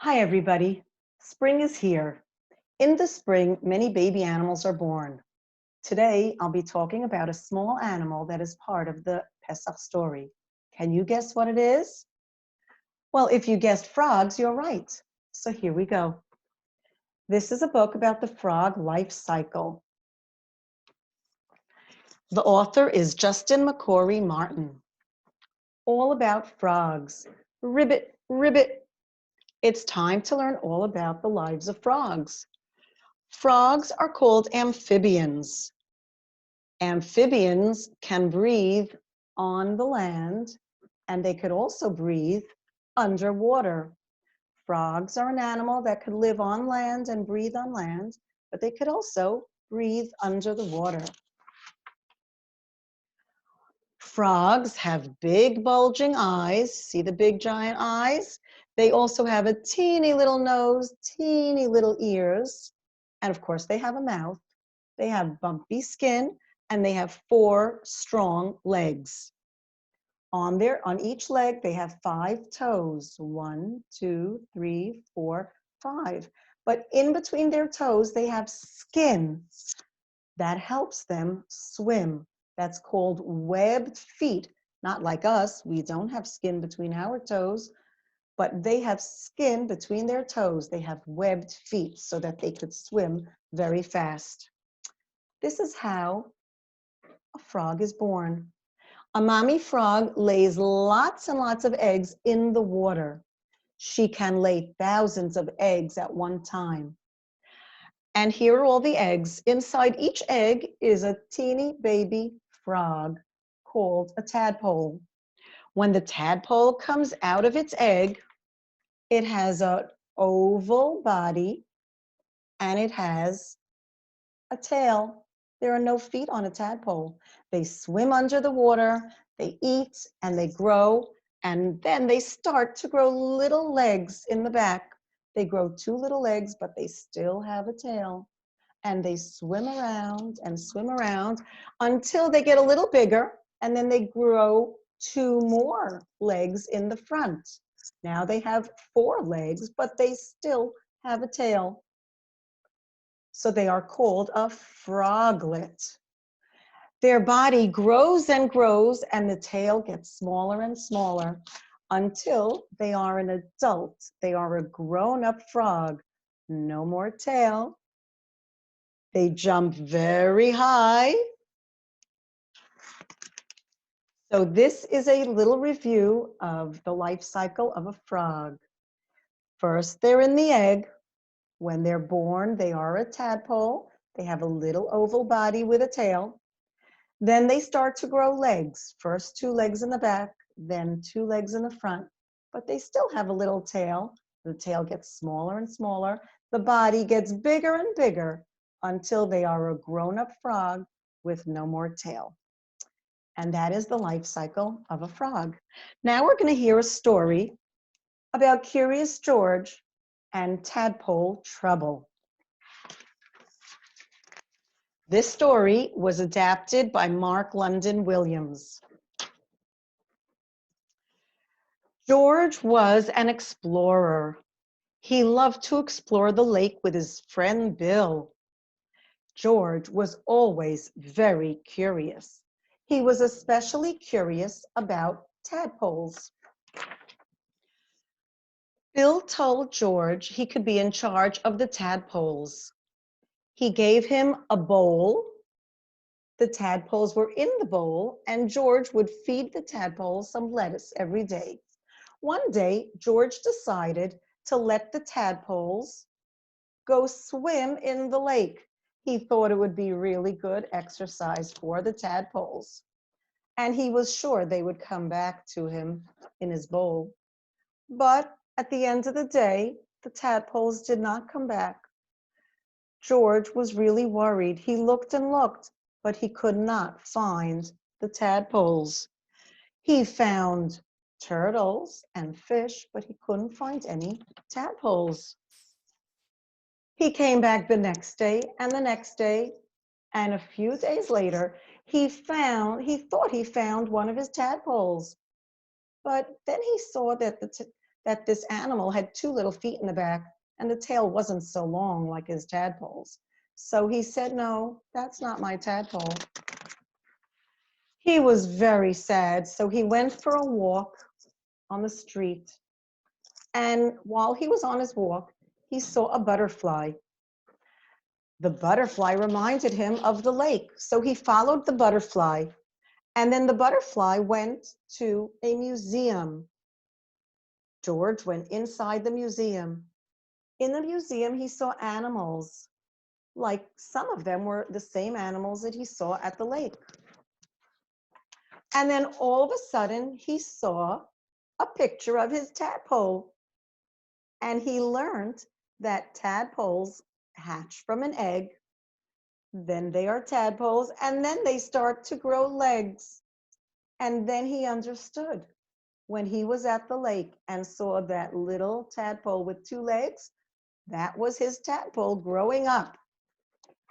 Hi, everybody. Spring is here. In the spring, many baby animals are born. Today, I'll be talking about a small animal that is part of the Pesach story. Can you guess what it is? Well, if you guessed frogs, you're right. So here we go. This is a book about the frog life cycle. The author is Justin McCory Martin. All about frogs. Ribbit, ribbit. It's time to learn all about the lives of frogs. Frogs are called amphibians. Amphibians can breathe on the land, and they could also breathe underwater. Frogs are an animal that could live on land and breathe on land, but they could also breathe under the water. Frogs have big bulging eyes. See the big giant eyes? They also have a teeny little nose, teeny little ears, and of course they have a mouth. They have bumpy skin, and they have 4 strong legs. On each leg, they have 5 toes. 1, 2, 3, 4, 5. But in between their toes, they have skin that helps them swim. That's called webbed feet. Not like us, we don't have skin between our toes, but they have skin between their toes. They have webbed feet so that they could swim very fast. This is how a frog is born. A mommy frog lays lots and lots of eggs in the water. She can lay thousands of eggs at one time. And here are all the eggs. Inside each egg is a teeny baby frog called a tadpole. When the tadpole comes out of its egg, it has an oval body and it has a tail. There are no feet on a tadpole. They swim under the water, they eat, and they grow, and then they start to grow little legs in the back. They grow 2 little legs, but they still have a tail. And they swim around and swim around until they get a little bigger, and then they grow 2 more legs in the front. Now they have 4 legs, but they still have a tail. So they are called a froglet. Their body grows and grows, and the tail gets smaller and smaller until they are an adult. They are a grown-up frog. No more tail. They jump very high. So this is a little review of the life cycle of a frog. First, they're in the egg. When they're born, they are a tadpole. They have a little oval body with a tail. Then they start to grow legs. First 2 legs in the back, then 2 legs in the front. But they still have a little tail. The tail gets smaller and smaller. The body gets bigger and bigger until they are a grown-up frog with no more tail. And that is the life cycle of a frog. Now we're going to hear a story about Curious George and Tadpole Trouble. This story was adapted by Mark London Williams. George was an explorer. He loved to explore the lake with his friend Bill. George was always very curious. He was especially curious about tadpoles. Bill told George he could be in charge of the tadpoles. He gave him a bowl. The tadpoles were in the bowl, and George would feed the tadpoles some lettuce every day. One day, George decided to let the tadpoles go swim in the lake. He thought it would be really good exercise for the tadpoles, and he was sure they would come back to him in his bowl. But at the end of the day, the tadpoles did not come back. George was really worried. He looked and looked, but he could not find the tadpoles. He found turtles and fish, but he couldn't find any tadpoles. He came back the next day and the next day, and a few days later, he thought he found one of his tadpoles. But then he saw that that this animal had two little feet in the back and the tail wasn't so long like his tadpoles. So he said, no, that's not my tadpole. He was very sad. So he went for a walk on the street. And while he was on his walk, he saw a butterfly. The butterfly reminded him of the lake. So he followed the butterfly. And then the butterfly went to a museum. George went inside the museum. In the museum, he saw animals. Like some of them were the same animals that he saw at the lake. And then all of a sudden, he saw a picture of his tadpole. And he learned that tadpoles hatch from an egg, then they are tadpoles, and then they start to grow legs. And then he understood when he was at the lake and saw that little tadpole with two legs, that was his tadpole growing up.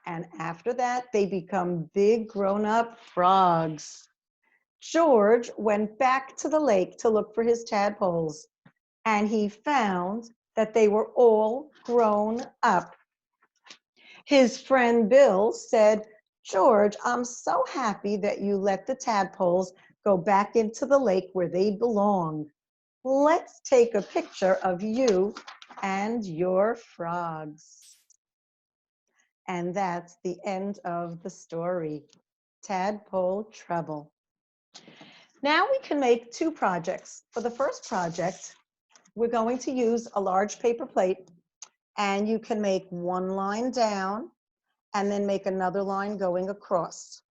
And after that, they become big grown-up frogs. George went back to the lake to look for his tadpoles, and he found that they were all grown up. His friend Bill said, George, I'm so happy that you let the tadpoles go back into the lake where they belong. Let's take a picture of you and your frogs. And that's the end of the story, Tadpole Trouble. Now we can make two projects. For the first project, we're going to use a large paper plate, and you can make one line down and then make another line going across.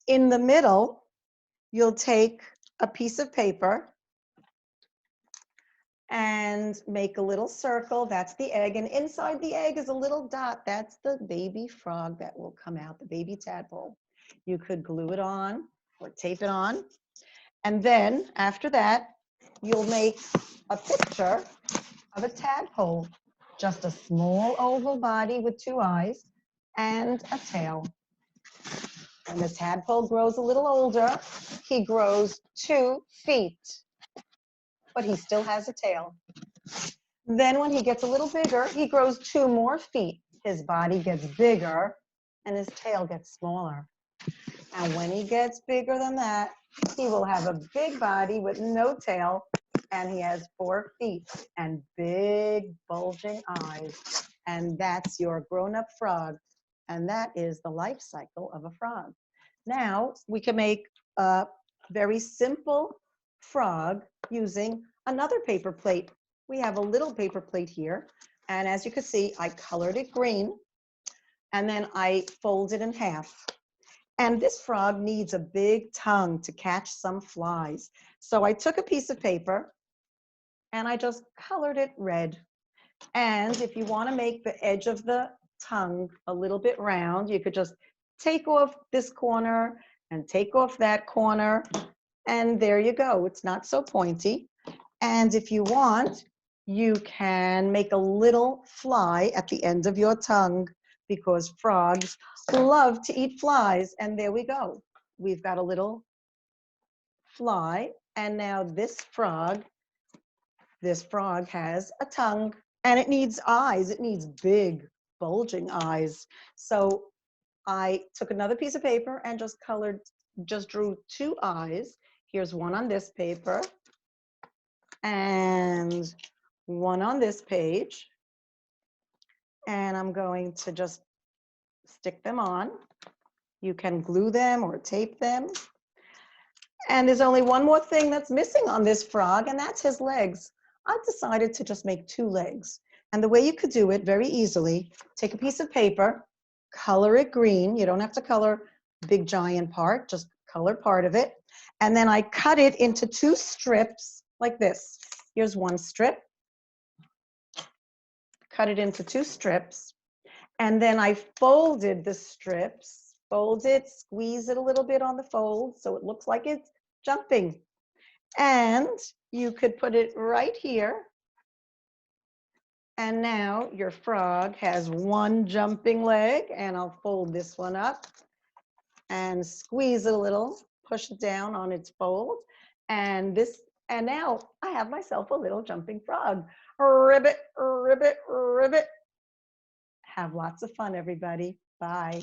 In the middle, you'll take a piece of paper and make a little circle. That's the egg. And inside the egg is a little dot. That's the baby frog that will come out, the baby tadpole. You could glue it on or tape it on. And then after that, you'll make a picture of a tadpole, just a small oval body with two eyes and a tail. When the tadpole grows a little older, he grows 2 feet, but he still has a tail. Then when he gets a little bigger, he grows 2 more feet. His body gets bigger and his tail gets smaller. And when he gets bigger than that, he will have a big body with no tail, and he has 4 feet and big bulging eyes. And that's your grown-up frog. And that is the life cycle of a frog. Now we can make a very simple frog using another paper plate. We have a little paper plate here. And as you can see, I colored it green, and then I folded it in half. And this frog needs a big tongue to catch some flies. So I took a piece of paper and I just colored it red. And if you want to make the edge of the tongue a little bit round, you could just take off this corner and take off that corner. And there you go. It's not so pointy. And if you want, you can make a little fly at the end of your tongue, because frogs love to eat flies. And there we go. We've got a little fly. And now this frog has a tongue, and it needs eyes. It needs big, bulging eyes. So I took another piece of paper and just drew 2 eyes. Here's one on this paper and one on this page. And I'm going to just stick them on. You can glue them or tape them. And there's only one more thing that's missing on this frog, and that's his legs. I decided to just make 2 legs. And the way you could do it very easily, take a piece of paper, color it green. You don't have to color the big giant part, just color part of it. And then I cut it into 2 strips like this. Here's one strip. Cut it into 2 strips. And then I folded the strips, fold it, squeeze it a little bit on the fold so it looks like it's jumping. And you could put it right here. And now your frog has 1 jumping leg, and I'll fold this one up and squeeze it a little, push it down on its fold. And this And now I have myself a little jumping frog. Ribbit, ribbit, ribbit. Have lots of fun, everybody. Bye.